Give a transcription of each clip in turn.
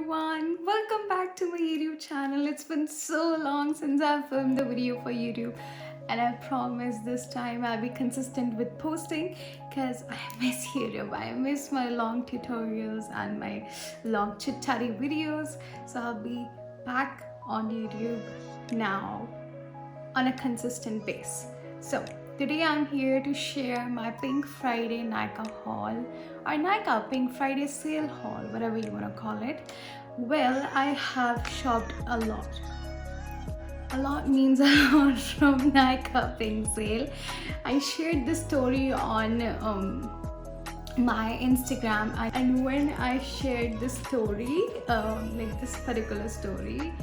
everyone, welcome back to my YouTube channel. It's been so long since I've filmed the video for YouTube, and I promise this time I'll be consistent with posting because I miss YouTube. I miss my long tutorials and my long chit-chatty videos. So I'll be back on YouTube now on a consistent base. So today I'm here to share my Pink Friday Nykaa haul, or Nykaa Pink Friday sale haul, whatever you want to call it. Well, I have shopped a lot. A lot means a lot from Nykaa Pink sale. I shared this story on my Instagram, and when I shared this story, like this particular story,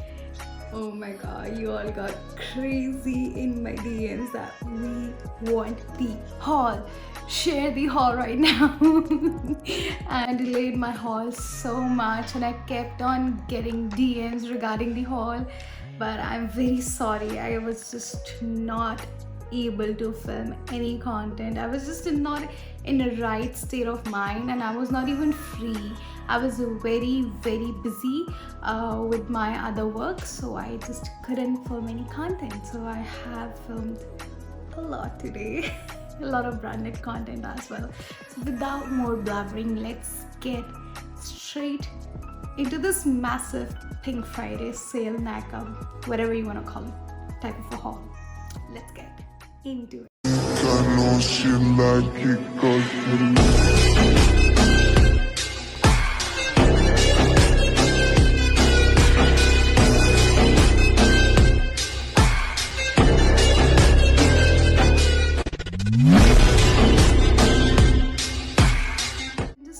oh my god, you all got crazy in my DMs that we want the haul. Share the haul right now. I delayed my haul so much and I kept on getting DMs regarding the haul, but I'm very sorry. I was just not able to film any content. I was just not in the right state of mind, and I was not even free. I was very busy with my other work, so I just couldn't film any content. So I have filmed a lot today. A lot of branded content as well. So without more blabbering, let's get straight into this massive Pink Friday sale, Nykaa, whatever you want to call it, type of a haul. Let's get into it. I know she like it 'cause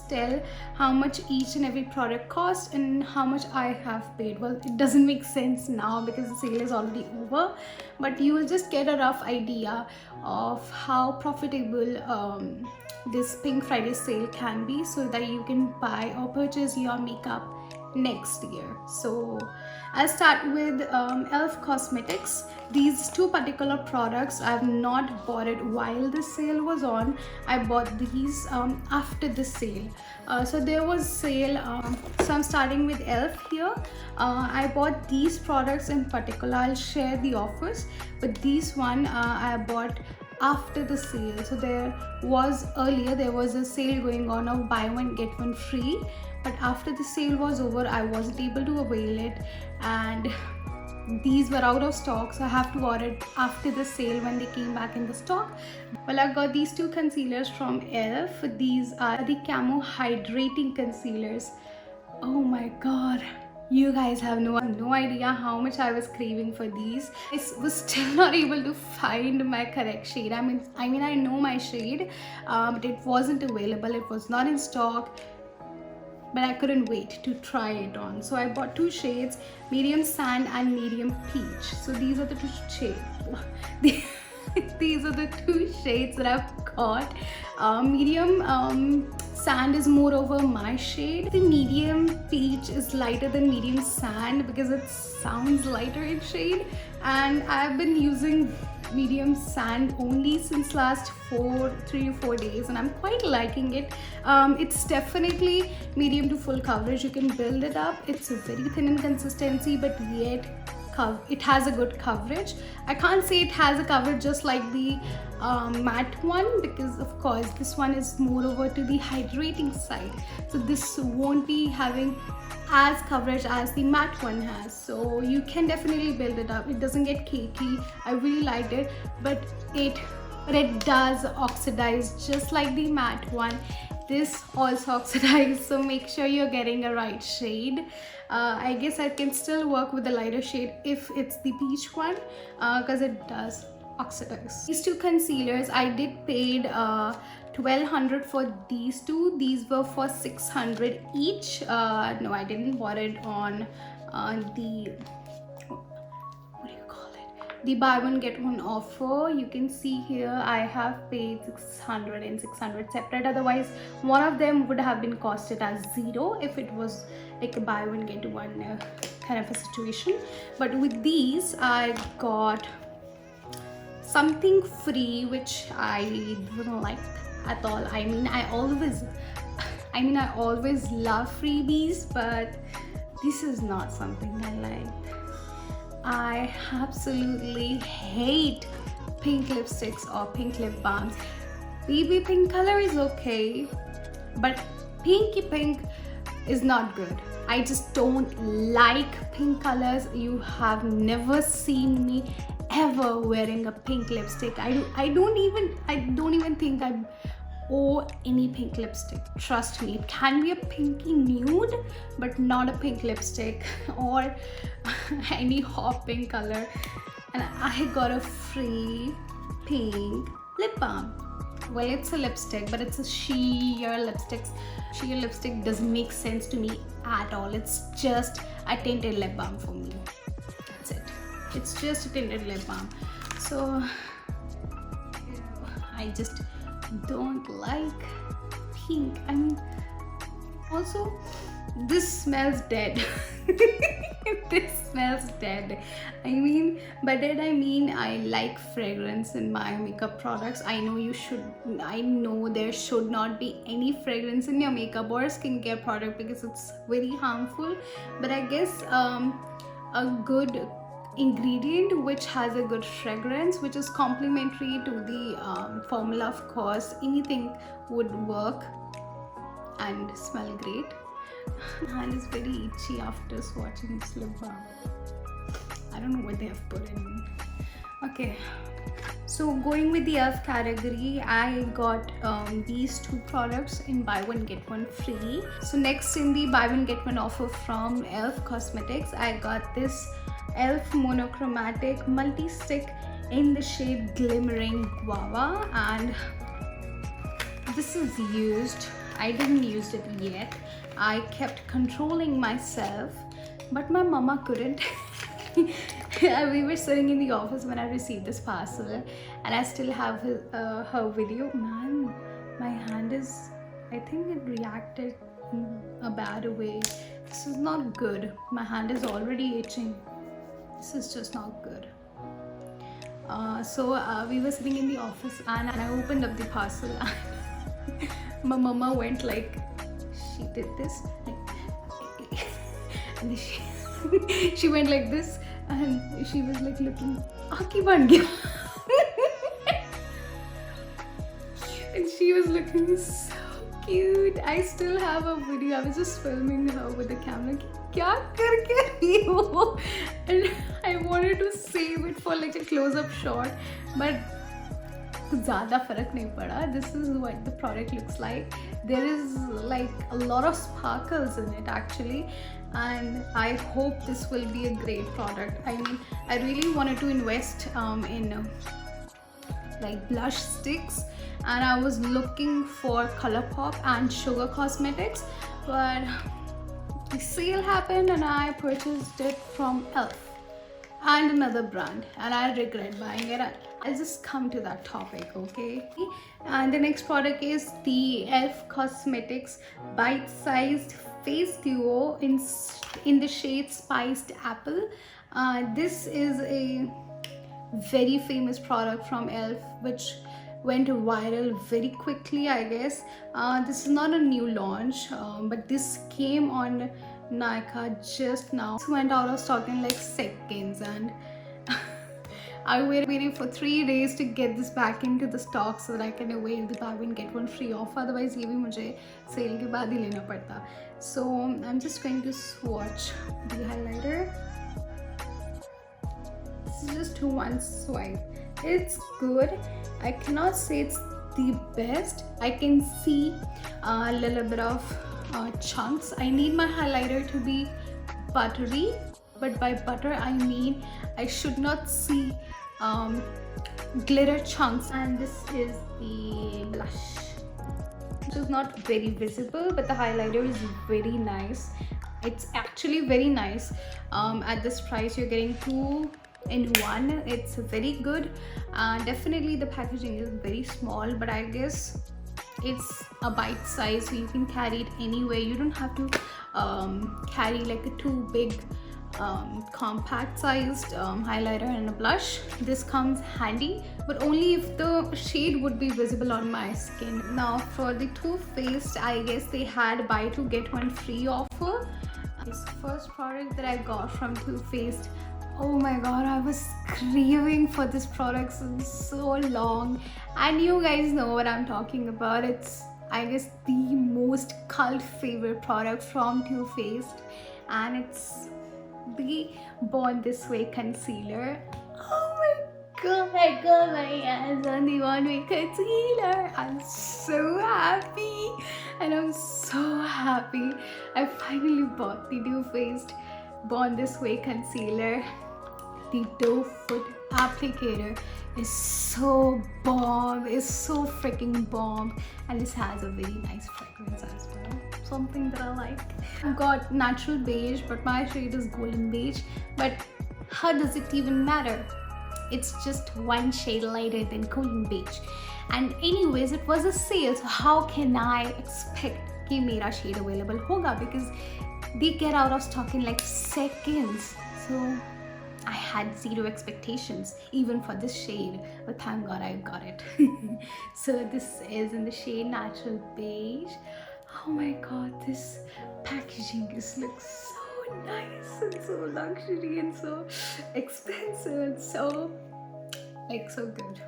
Tell how much each and every product cost and how much I have paid. Well, it doesn't make sense now because the sale is already over, but you will just get a rough idea of how profitable this Pink Friday sale can be, so that you can buy or purchase your makeup next year. So I'll start with Elf Cosmetics. These two particular products I have not bought it while the sale was on. I bought these after the sale. So there was sale, so I'm starting with Elf here. I bought these products in particular. I'll share the offers, but these one I bought after the sale. So there was a sale going on of buy one get one free, but after the sale was over I wasn't able to avail it, and these were out of stock, so I have to order it after the sale when they came back in the stock. Well, I got these two concealers from Elf. These are the Camo Hydrating Concealers. Oh my god, you guys have no idea how much I was craving for these. I was still not able to find my correct shade. I mean I know my shade, but it wasn't available. It was not in stock, but I couldn't wait to try it on. So I bought two shades, medium sand and medium peach. So these are the two shades. These are the two shades that I've got. Medium sand is more over my shade. The medium peach is lighter than medium sand because it sounds lighter in shade, and I've been using medium sand only since last 3 to 4 days, and I'm quite liking it. It's definitely medium to full coverage. You can build it up. It's very thin in consistency, but yet it has a good coverage. I can't say it has a coverage just like the matte one, because of course this one is more over to the hydrating side, so this won't be having as coverage as the matte one has. So you can definitely build it up. It doesn't get cakey. I really liked it, but it does oxidize just like the matte one. This also oxidized, so make sure you're getting a right shade. I guess I can still work with the lighter shade if it's the peach one, because it does oxidize. These two concealers, I did paid 1200 for these two. These were for 600 each. No, I didn't bought it on the the buy one get one offer. You can see here I have paid 600 and 600 separate. Otherwise one of them would have been costed as 0 if it was like a buy one get one kind of a situation. But with these I got something free, which I didn't like at all. I always love freebies, but this is not something I like. I absolutely hate pink lipsticks or pink lip balms. Baby pink color is okay, but pinky pink is not good. I just don't like pink colors. You have never seen me ever wearing a pink lipstick. I don't even think I owe any pink lipstick. Trust me, it can be a pinky nude, but not a pink lipstick or any hot pink color. And I got a free pink lip balm. Well, it's a lipstick, but it's a sheer lipstick. Sheer lipstick doesn't make sense to me at all. It's just a tinted lip balm for me. That's it. It's just a tinted lip balm. So I just don't like pink. I mean, also this smells dead. This smells dead. I mean, by dead I mean I like fragrance in my makeup products. I know there should not be any fragrance in your makeup or skincare product because it's very harmful, but I guess a good ingredient which has a good fragrance, which is complementary to the formula, of course, anything would work and smell great. My hand is very itchy after swatching this lip balm. I don't know what they have put in. Okay, so going with the e.l.f. category, I got these two products in buy one get one free. So next in the buy one get one offer from e.l.f. Cosmetics, I got this e.l.f. monochromatic multi-stick in the shade Glimmering Guava, and this is used. I didn't use it yet. I kept controlling myself, but my mama couldn't. We were sitting in the office when I received this parcel, and I still have her video. Man, my hand is, I think it reacted in a bad way. This is not good. My hand is already itching. This is just not good. So we were sitting in the office, and I opened up the parcel. My mama went like, she did this, like, and she went like this, and she was like looking, Aki ban gaya. And she was looking so cute. I still have a video. I was just filming her with the camera. Kya karke rahi ho? And I wanted to save it for like a close-up shot, but ज़्यादा फर्क नहीं पड़ा. This is what the product looks like. There is like a lot of sparkles in it actually, and I hope this will be a great product. I mean, I really wanted to invest in like blush sticks, and I was looking for ColourPop and Sugar Cosmetics, but the sale happened and I purchased it from e.l.f. and another brand, and I regret buying it. I'll just come to that topic, okay? And the next product is the e.l.f. Cosmetics Bite-Sized Face Duo in the shade Spiced Apple. This is a very famous product from e.l.f. which went viral very quickly, I guess. This is not a new launch, but this came on Nykaa just now. This went out of stock in like seconds, and I waited for 3 days to get this back into the stock so that I can avail the buy one get one free offer. Otherwise, ये भी मुझे sale के बाद ही लेना पड़ता. So I'm just going to swatch the highlighter. This is just one swipe. It's good. I cannot say it's the best. I can see a little bit of chunks. I need my highlighter to be buttery, but by butter I mean I should not see glitter chunks. And this is the blush, which is not very visible, but the highlighter is very nice. It's actually very nice. At this price you're getting 2 in 1. It's very good. Definitely the packaging is very small, but I guess it's a bite size, so you can carry it anywhere. You don't have to carry like a too big compact sized highlighter and a blush. This comes handy, but only if the shade would be visible on my skin. Now for the Too Faced, I guess they had buy 2 get 1 free offer, This first product that I got from Too Faced. Oh my god, I was craving for this product since so long, and you guys know what I'm talking about. It's, I guess, the most cult favorite product from Too Faced, and it's the Born This Way concealer. Oh my god, I got my hands on the Born This Way concealer. I'm so happy, and I'm so happy I finally bought the Too Faced Born This Way concealer. The doe foot applicator is so bomb, is so freaking bomb, and this has a very nice fragrance as well, something that I like. I've got natural beige, but my shade is golden beige. But how does it even matter? It's just one shade lighter than golden beige. And anyways, it was a sale, so how can I expect कि मेरा shade available होगा, because they get out of stock in like seconds. So I had zero expectations even for this shade, but thank god I got it. So this is in the shade natural beige. Oh my god, this packaging just looks so nice and so luxury and so expensive and so good.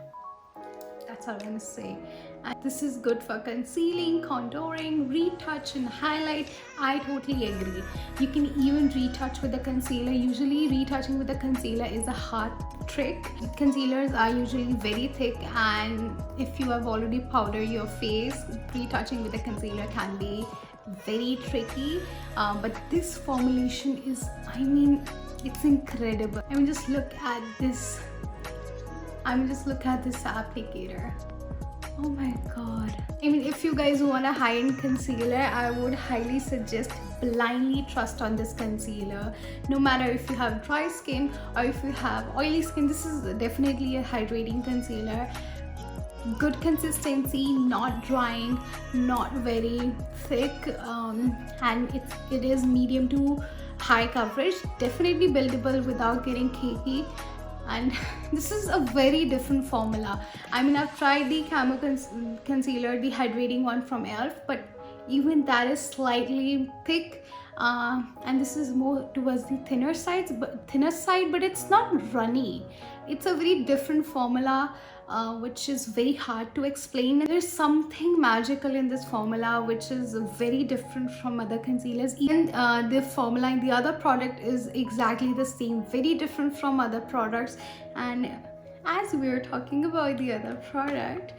That's all I'm gonna say. And this is good for concealing, contouring, retouch and highlight. I totally agree. You can even retouch with the concealer. Usually retouching with the concealer is a hard trick. Concealers are usually very thick, and if you have already powdered your face, retouching with the concealer can be very tricky. But this formulation is, I mean, it's incredible. I mean, just look at this. Applicator. Oh my god. I mean, if you guys want a high-end concealer, I would highly suggest blindly trust on this concealer. No matter if you have dry skin or if you have oily skin, this is definitely a hydrating concealer. Good consistency, not drying, not very thick, and it is medium to high coverage, definitely buildable without getting cakey. And this is a very different formula. I mean, I've tried the Camo concealer, the hydrating one from e.l.f., but even that is slightly thick, and this is more towards the thinner side, but it's not runny. It's a very different formula, which is very hard to explain. There's something magical in this formula which is very different from other concealers. Even the formula in the other product is exactly the same, very different from other products. And as we were talking about the other product,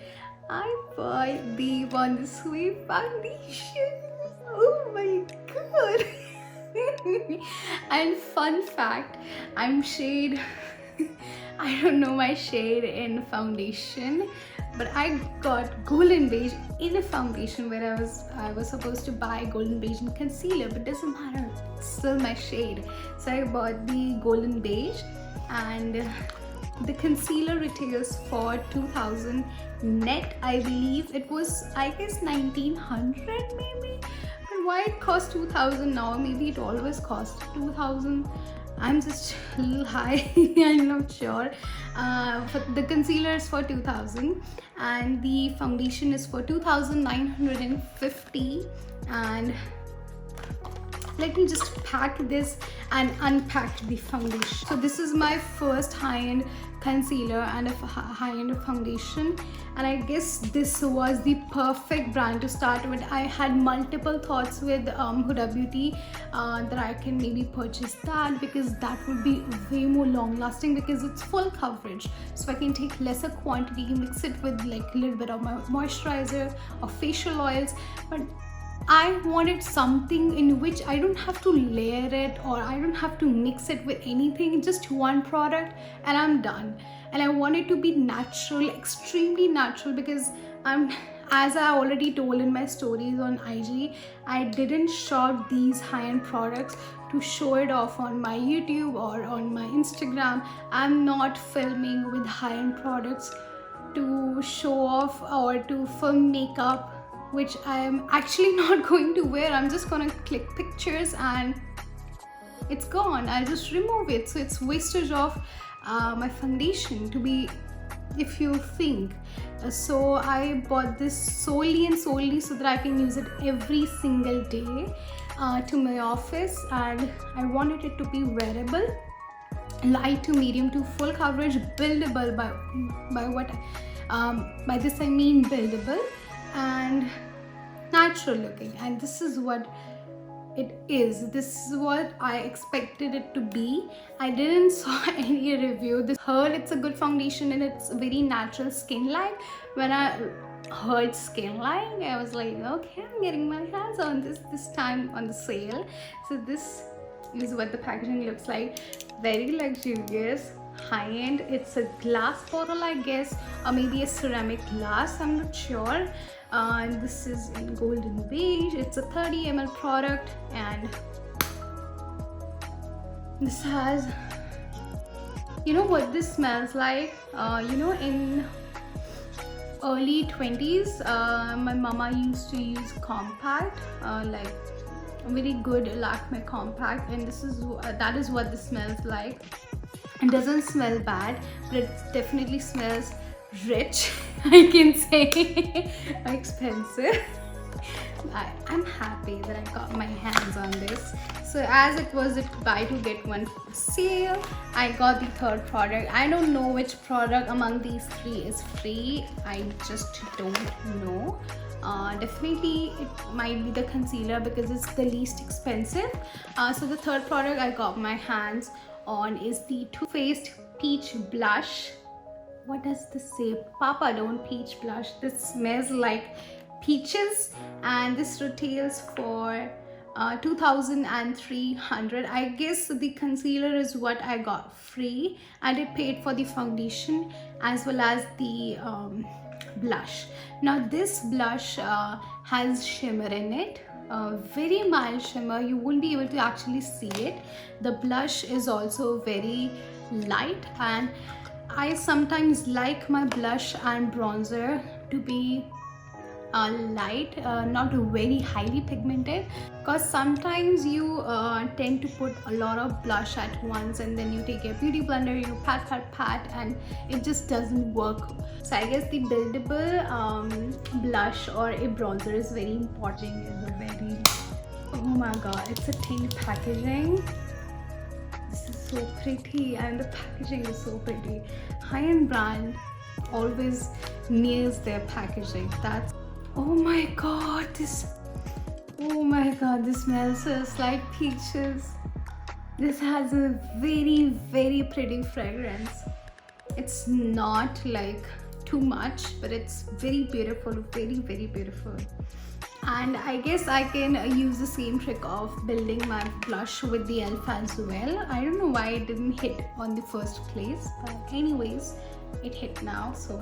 I bought the Born This Way foundation. Oh my god. And fun fact, I'm shade I don't know my shade in foundation, but I got golden beige in a foundation where I was supposed to buy golden beige in concealer, but doesn't matter, it's still my shade. So I bought the golden beige, and the concealer retails for 2000 net. I believe it was, I guess, 1900 maybe, but why it cost 2000 now? Maybe it always cost 2000. I'm just a little high. I'm not sure. But the concealer is for 2000 and the foundation is for 2950. And let me just pack this and unpack the foundation. So this is my first high-end concealer and a high-end foundation, and I guess this was the perfect brand to start with. I had multiple thoughts with Huda Beauty that I can maybe purchase that, because that would be way more long lasting, because it's full coverage, so I can take lesser quantity, mix it with like a little bit of my moisturizer or facial oils. But I wanted something in which I don't have to layer it or I don't have to mix it with anything, just one product and I'm done. And I want it to be natural, extremely natural, because as I already told in my stories on IG, I didn't shop these high-end products to show it off on my YouTube or on my Instagram. I'm not filming with high-end products to show off or to film makeup, which I am actually not going to wear. I'm just gonna click pictures and it's gone. I'll just remove it. So it's wastage of my foundation, to be, if you think. So I bought this solely so that I can use it every single day. to my office, and I wanted it to be wearable, light to medium to full coverage, buildable. By this I mean buildable and natural looking, and this is what it is. This is what I expected it to be. I didn't saw any review. This heard it's a good foundation and it's very natural skin like. When I heard skin line, I was like, okay, I'm getting my hands on this time on the sale. So this is what the packaging looks like. Very luxurious, high-end. It's a glass bottle, I guess, or maybe a ceramic glass, I'm not sure. And this is in golden beige. It's a 30 ml product, and this has, you know what this smells like? In early 20s, my mama used to use compact, like a very good Lakme compact, and that is what this smells like. It doesn't smell bad, but it definitely smells rich. I can say expensive. I'm happy that I got my hands on this. So as it was a buy to get one sale, I got the third product. I don't know which product among these three is free. I just don't know. Definitely it might be the concealer because it's the least expensive. So the third product I got my hands on is the Too Faced Peach Blush. What does this say? Papa Don't Peach Blush. This smells like peaches, and this retails for 2,300. I guess the concealer is what I got free. I did paid for the foundation as well as the blush. Now this blush has shimmer in it, very mild shimmer. You won't be able to actually see it. The blush is also very light, and I sometimes like my blush and bronzer to be light, not very highly pigmented, because sometimes you tend to put a lot of blush at once and then you take a beauty blender, you pat, and it just doesn't work. So I guess the buildable blush or a bronzer is very important. Oh my god, it's a tin packaging. This is so pretty, and the packaging is so pretty. High-end brand always nails their packaging. Oh my god, this smells just like peaches. This has a very, very pretty fragrance. It's not like too much, but it's very beautiful, very, very beautiful. And I guess I can use the same trick of building my blush with the e.l.f. as well. I don't know why it didn't hit on the first place, but anyways, it hit now, so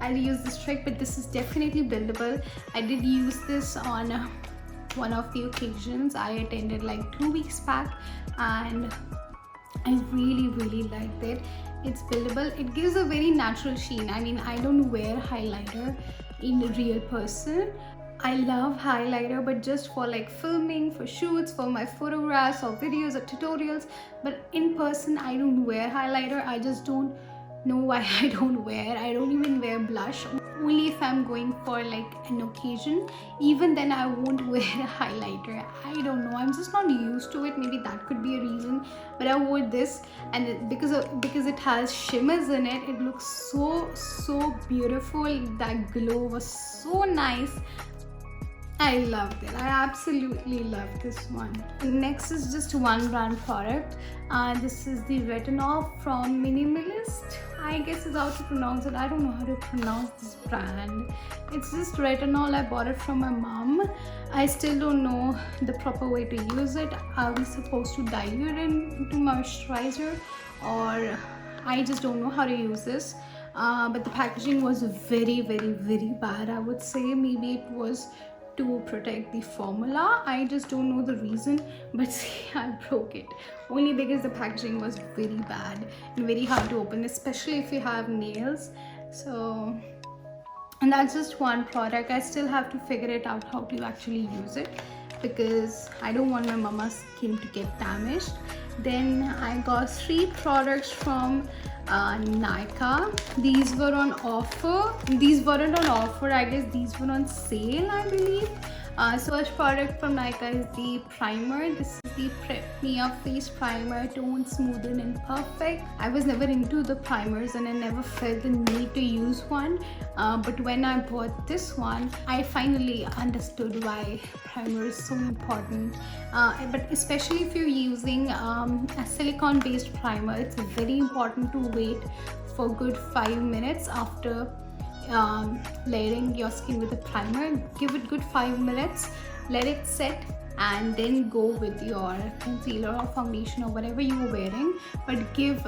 I'll use this trick. But this is definitely buildable. I did use this on one of the occasions I attended like 2 weeks back, and I really, really liked it. It's buildable. It gives a very natural sheen. I mean, I don't wear highlighter in real person. I love highlighter, but just for like filming, for shoots, for my photographs or videos or tutorials. But in person, I don't wear highlighter. I just don't know why I don't wear. I don't even wear blush. Only if I'm going for like an occasion. Even then, I won't wear a highlighter. I don't know. I'm just not used to it. Maybe that could be a reason. But I wore this, and because it has shimmers in it, it looks so beautiful. That glow was so nice. I loved it. I absolutely love this one. Next is just one brand product. This is the Retinol from Minimalist. I guess is how to pronounce it. I don't know how to pronounce this brand. It's just Retinol. I bought it from my mom. I still don't know the proper way to use it. Are we supposed to dilute it into moisturizer, or I just don't know how to use this. But the packaging was very, very, very bad. I would say maybe it was to protect the formula. I just don't know the reason, but see, I broke it only because the packaging was very bad and very hard to open, especially if you have nails. So, and that's just one product. I still have to figure it out how to actually use it, because I don't want my mama's skin to get damaged. Then I got 3 products from Nykaa. These were on offer. These weren't on offer. I guess these were on sale, I believe. So first product from Nykaa is the primer. This is the Prep Me Up Face Primer, Tone, Smoothen and Perfect. I was never into the primers and I never felt the need to use one. But when I bought this one, I finally understood why primer is so important. But especially if you're using a silicone based primer, it's very important to wait for good 5 minutes after layering your skin with a primer. Give it good 5 minutes, let it set, and then go with your concealer or foundation or whatever you are wearing. But give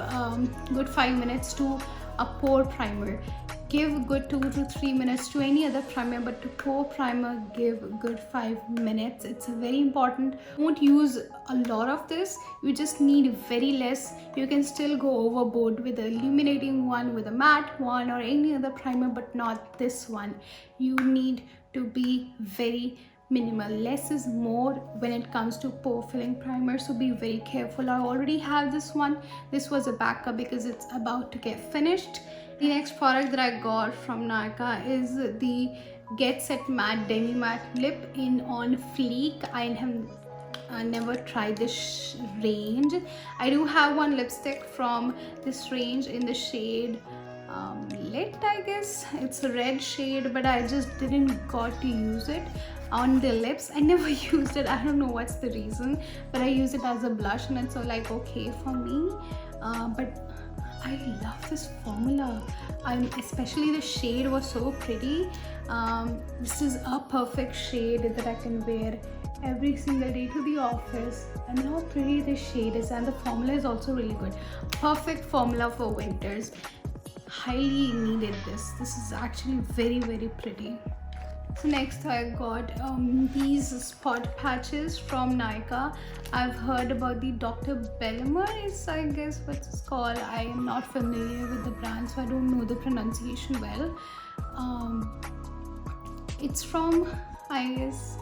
good 5 minutes to a pore primer. Give good 2 to 3 minutes to any other primer, but to pore primer give good 5 minutes. It's very important. Don't use a lot of this, you just need very less. You can still go overboard with the illuminating one, with a matte one or any other primer, but not this one. You need to be very minimal. Less is more when it comes to pore filling primer, so be very careful. I already have this one. This was a backup because it's about to get finished. The next product that I got from Nykaa is the Get Set Matte Demi Matte Lip in On Fleek. I have never tried this range. I do have one lipstick from this range in the shade Lit, I guess. It's a red shade, but I just didn't got to use it on the lips. I never used it. I don't know what's the reason, but I use it as a blush and it's so like okay for me. But I love this formula. Especially the shade was so pretty. This is a perfect shade that I can wear every single day to the office, and how pretty this shade is, and the formula is also really good. Perfect formula for winters. Highly needed this. This is actually very pretty. So next I got these spot patches from Nykaa. I've heard about the Dr. Bellemeur is, I guess what it's called. I am not familiar with the brand, so I don't know the pronunciation well. It's from, I guess,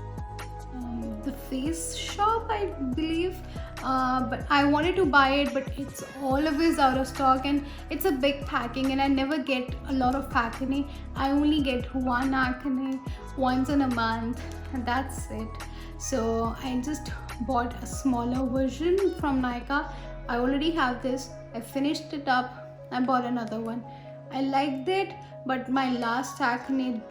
the Face Shop, I believe. But I wanted to buy it, but it's always out of stock and it's a big packing and I never get a lot of acne. I only get one acne once in a month and that's it. So I just bought a smaller version from Nykaa. I already have this. I finished it up. I bought another one. I liked it, but my last acne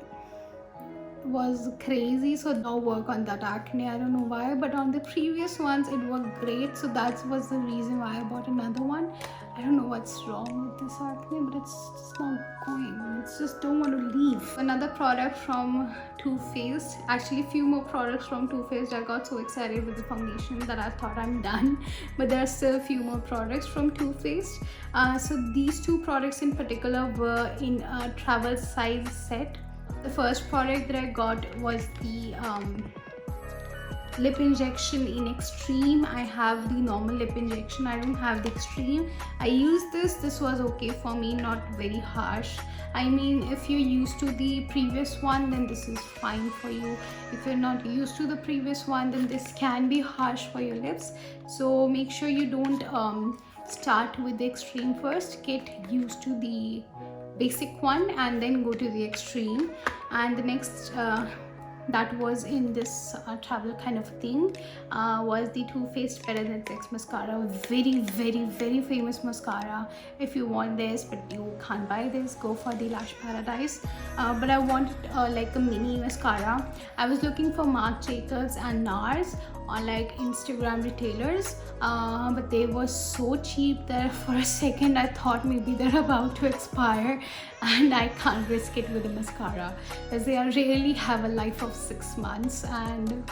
was crazy, so now work on that acne. I don't know why, but on the previous ones it worked great, so that was the reason why I bought another one. I don't know what's wrong with this acne, but it's just not going. It's just don't want to leave. Another product from Too Faced, actually a few more products from Too Faced. I got so excited with the foundation that I thought I'm done, but there are still a few more products from Too Faced. So these two products in particular were in a travel size set. The first product that I got was the lip injection in Extreme. I have the normal lip injection, I don't have the Extreme. I used this was okay for me, not very harsh. I mean, if you're used to the previous one, then this is fine for you. If you're not used to the previous one, then this can be harsh for your lips. So make sure you don't start with the Extreme first. Get used to the basic one and then go to the Extreme. And the next that was in this travel kind of thing was the Too Faced Better Than Sex mascara. Very famous mascara. If you want this but you can't buy this, go for the Lash Paradise. But I wanted like a mini mascara. I was looking for Marc Jacobs and NARS on like Instagram retailers, but they were so cheap that for a second I thought maybe they're about to expire and I can't risk it with a mascara, as they really have a life of 6 months, and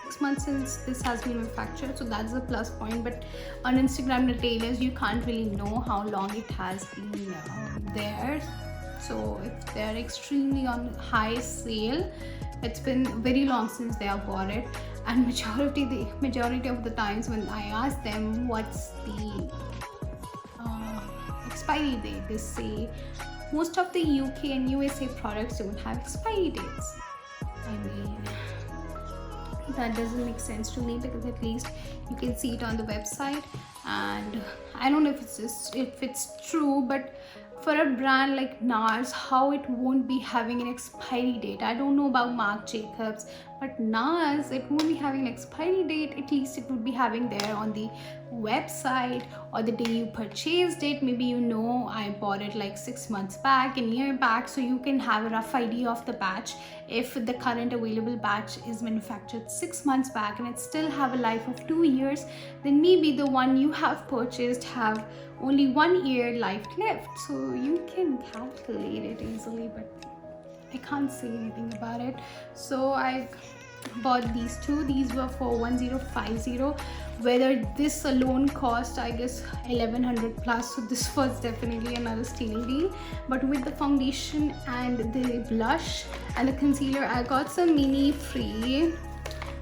6 months since this has been manufactured, so that's a plus point. But on Instagram retailers you can't really know how long it has been there. So if they're extremely on high sale, it's been very long since they have bought it. And majority of the times when I ask them what's the expiry date, they say most of the UK and USA products don't have expiry dates. I mean, that doesn't make sense to me, because at least you can see it on the website, and I don't know if it's true, but for a brand like NARS, how it won't be having an expiry date. I don't know about Marc Jacobs, But NARS, it won't be having an expiry date. At least it would be having there on the website or the day you purchased it. Maybe you know I bought it like 6 months back, a year back, so you can have a rough idea of the batch. If the current available batch is manufactured 6 months back and it still have a life of 2 years, then maybe the one you have purchased have only 1 year life left. So you can calculate it easily, but I can't say anything about it. So I bought these two. These were for 1050. Whether this alone cost, I guess, 1100 plus, so this was definitely another steal deal. But with the foundation and the blush and the concealer, I got some mini free.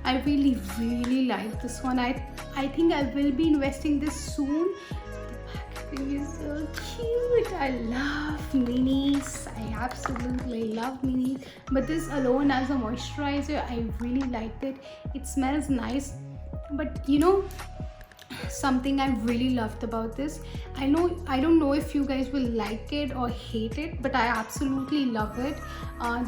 I really like this one. I think I will be investing this soon. The packaging is so cute. I love minis. I absolutely love minis. But this alone as a moisturizer, I really liked it. It smells nice. But you know, something I really loved about this, I don't know if you guys will like it or hate it, but I absolutely love it.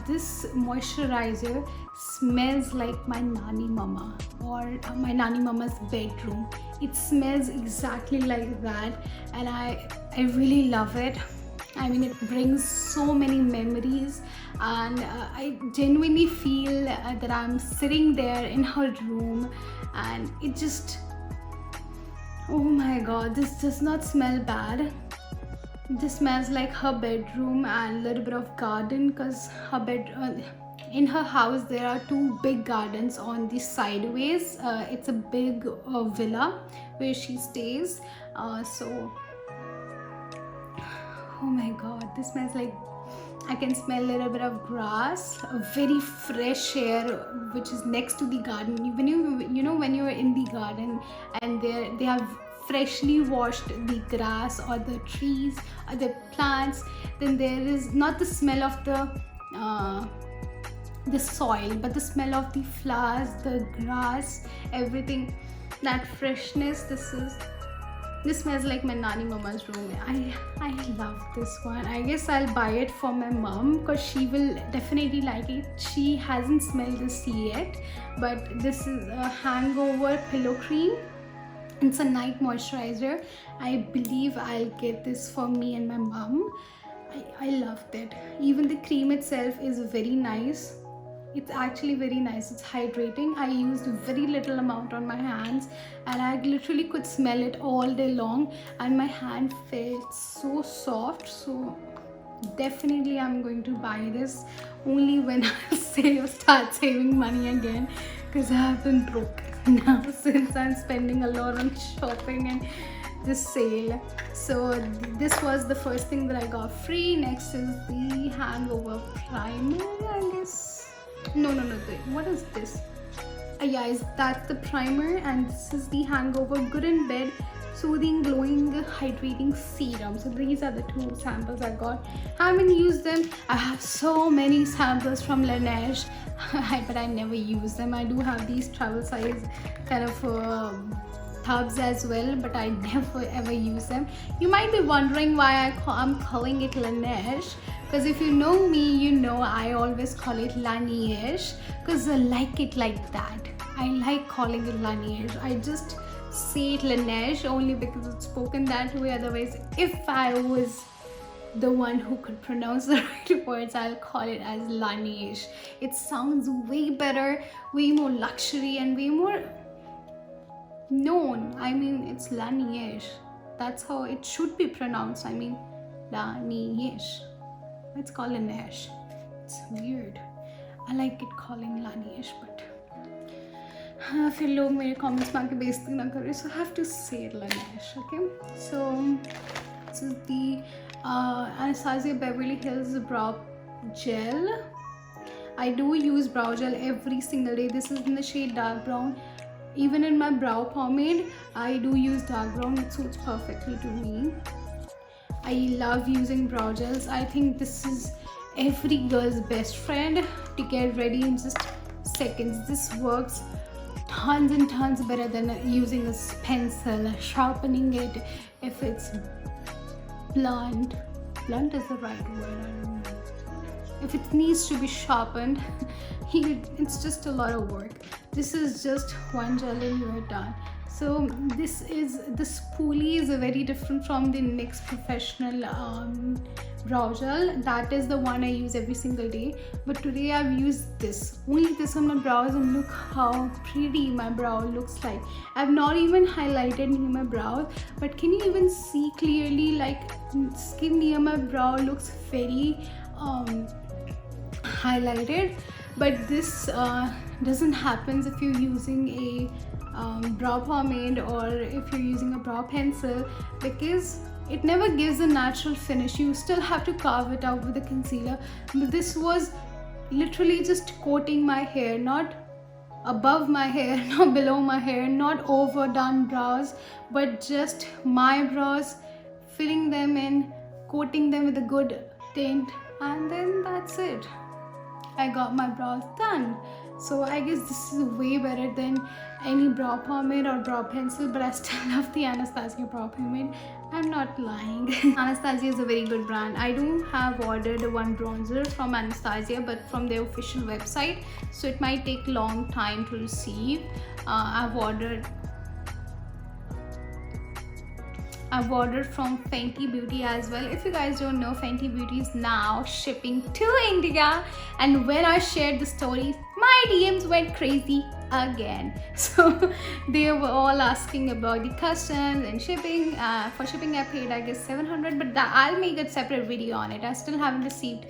This moisturizer smells like my nani mama, or my nani mama's bedroom. It smells exactly like that, and I really love it. I mean, it brings so many memories, and I genuinely feel that I'm sitting there in her room, and it just, oh my god, this does not smell bad. This smells like her bedroom and a little bit of garden, because her bed in her house there are 2 big gardens on the sideways. It's a big villa where she stays. So oh my god, this smells like, I can smell a little bit of grass, a very fresh air which is next to the garden. When you know when you're in the garden and they have freshly washed the grass or the trees or the plants, then there is not the smell of the soil, but the smell of the flowers, the grass, everything, that freshness. This smells like my nani mama's room. I love this one. I guess I'll buy it for my mom because she will definitely like it. She hasn't smelled this yet, but this is a hangover pillow cream. It's a night moisturizer. I believe I'll get this for me and my mom. I loved it. Even the cream itself is very nice. It's actually very nice. It's hydrating. I used very little amount on my hands, and I literally could smell it all day long, and my hand felt so soft. So definitely I'm going to buy this only when I start saving money again, because I have been broke now since I'm spending a lot on shopping and this sale. So this was the first thing that I got free. Next is the hangover primer, I guess. No, what is this? Yeah, that's the primer, and this is the hangover good in bed soothing glowing hydrating serum. So these are the 2 samples I got. Haven't used them. I have so many samples from Laneige, but I never use them. I do have these travel size kind of tubs as well, but I never ever use them. You might be wondering why I'm calling it Laneige, because if you know me, you know I always call it Laneige because I like it like that. I like calling it Laneige. I just say it Laneige only because it's spoken that way. Otherwise, if I was the one who could pronounce the right words, I'll call it as Laneige. It sounds way better, way more luxury, and way more known. I mean, it's Laneige. That's how it should be pronounced. I mean, Laneige. It's called Laneige. It's weird. I like it calling Laneige, but फिर लोग मेरे comments में आके बेइज्जती ना करें, so I have to say it Laneige. Okay, so this is the Anastasia Beverly Hills brow gel. I do use brow gel every single day. This is in the shade dark brown. Even in my brow pomade, I do use dark brown. It suits perfectly to me. I love using brow gels. I think this is every girl's best friend to get ready in just seconds. This works tons and tons better than using a pencil, sharpening it if it's blunt. Blunt is the right word, I don't know. if it needs to be sharpened, it's just a lot of work. This is just one gel and you're done. So the spoolie is very different from the NYX Professional brow gel. That is the one I use every single day, but today I've used this, only this on my brows, and look how pretty my brow looks like. I've not even highlighted near my brows, but can you even see clearly, like skin near my brow looks very highlighted. But this doesn't happen if you're using a brow pomade or if you're using a brow pencil, because it never gives a natural finish. You still have to carve it out with a concealer. But this was literally just coating my hair, not above my hair, not below my hair, not overdone brows, but just my brows, filling them in, coating them with a good tint, and then that's it. I got my brows done. So I guess this is way better than any brow pomade or brow pencil, but I still love the Anastasia brow pomade. I'm not lying. Anastasia is a very good brand. I do have ordered one bronzer from Anastasia, but from their official website, so it might take long time to receive. I've ordered from Fenty Beauty as well. If you guys don't know, Fenty Beauty is now shipping to India, and when I shared the story, my DMs went crazy again. So they were all asking about the customs and shipping. For shipping I paid, I guess, 700, but I'll make a separate video on it. I still haven't received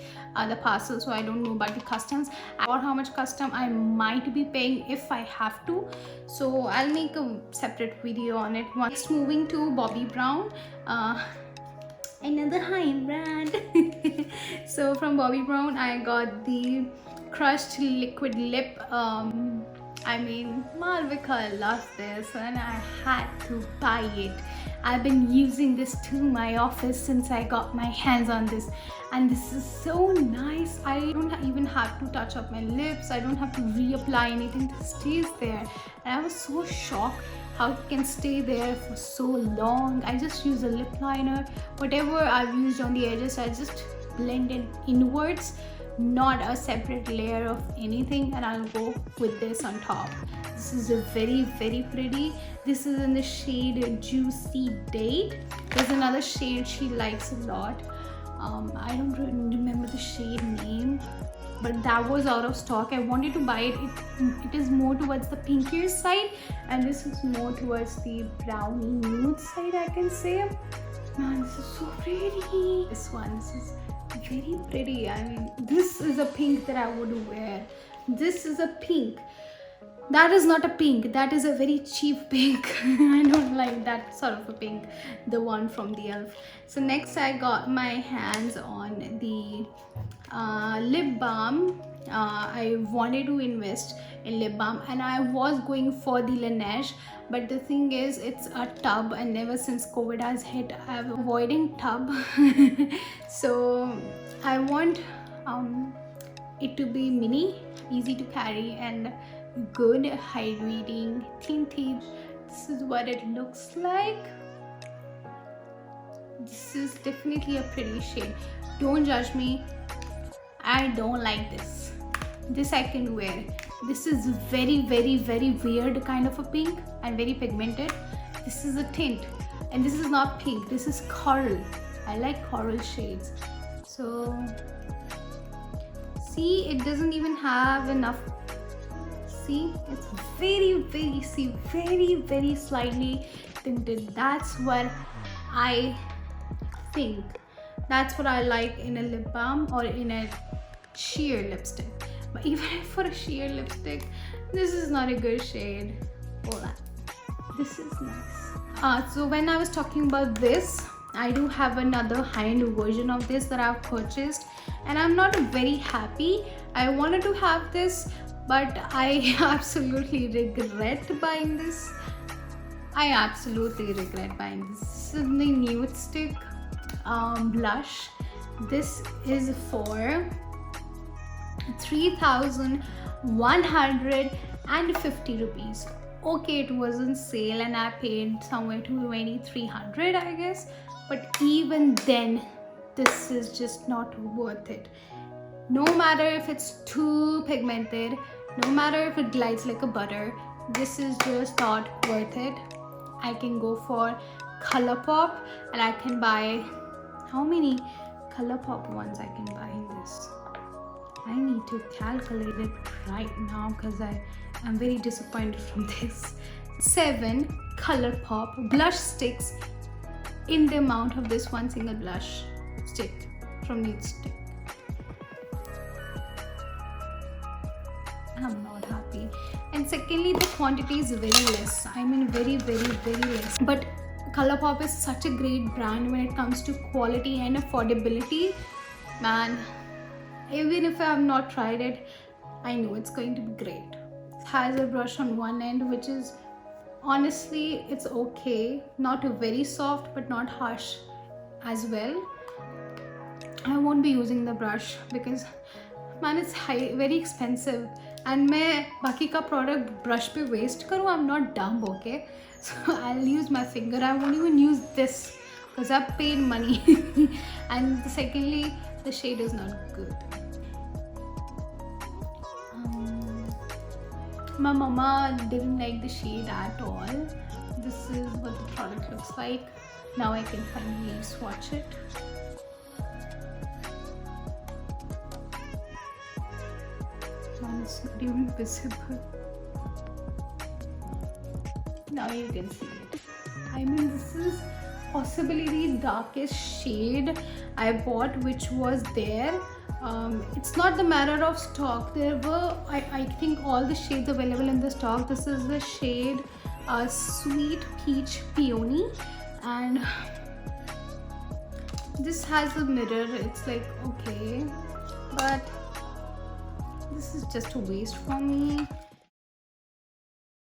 the parcel, so I don't know about the customs or how much custom I might be paying if I have to. So I'll make a separate video on it. Next, moving to Bobbi Brown, another high-end brand. So from Bobbi Brown I got the crushed liquid lip. I mean, Malvika loves this and I had to buy it. I've been using this to my office since I got my hands on this, and this is so nice. I don't even have to touch up my lips. I don't have to reapply anything. It stays there, and I was so shocked how it can stay there for so long. I just use a lip liner. Whatever I've used on the edges, I just blend it inwards, not a separate layer of anything, and I'll go with this on top. This is a very pretty. This is in the shade Juicy Date. There's another shade she likes a lot. I don't remember the shade name, but that was out of stock. I wanted to buy it. It is more towards the pinkier side, and this is more towards the brownie nude side, I can say. Man, this is so pretty. This is very pretty. I mean, this is a pink that I would wear. This is a pink. That is not a pink. That is a very cheap pink. I don't like that sort of a pink, the one from the e.l.f. So next I got my hands on the lip balm. I wanted to invest in lip balm, and I was going for the Laneige, but the thing is, it's a tub, and ever since COVID has hit, I'm avoiding tub. So I want it to be mini, easy to carry, and good hydrating, tinted. This is what it looks like. This is definitely a pretty shade. Don't judge me. I don't like this. This I can wear. This is very weird kind of a pink and very pigmented. This is a tint, and this is not pink. This is coral. I like coral shades. So see, it doesn't even have enough. See, it's very slightly tinted. That's what I think. That's what I like in a lip balm or in a sheer lipstick. But even for a sheer lipstick, this is not a good shade. Hold on. This is nice. So when I was talking about this, I do have another high-end version of this that I've purchased, and I'm not very happy. I wanted to have this, but I absolutely regret buying this. I absolutely regret buying this. This is the Nude Stick blush. This is for 3,150 rupees. Okay, it was on sale and I paid somewhere to 2,300, I guess, but even then this is just not worth it. No matter if it's too pigmented, no matter if it glides like a butter, this is just not worth it. I can go for ColourPop, and I can buy, how many ColourPop ones I can buy in this? I need to calculate it right now because I am very disappointed from this. 7 ColourPop blush sticks in the amount of this one single blush stick from Nude Stick. I'm not happy. And secondly, the quantity is very less. I mean very less. But ColourPop is such a great brand when it comes to quality and affordability. Man, even if I have not tried it, I know it's going to be great. It has a brush on one end which is, honestly, it's okay. Not very soft but not harsh as well. I won't be using the brush because man, it's very expensive. And मैं बाकी का product brush पे waste करूँ, I'm not dumb, okay? So I'll use my finger. I won't even use this because I've paid money. And secondly, the shade is not good. My mama didn't like the shade at all. This is what the product looks like. Now I can finally swatch it. It's not even visible. Now you can see it. I mean, this is possibly the darkest shade I bought which was there. It's not the matter of stock. There were, I think, all the shades available in the stock. This is the shade Sweet Peach Peony, and this has a mirror. It's like, okay, but this is just a waste for me.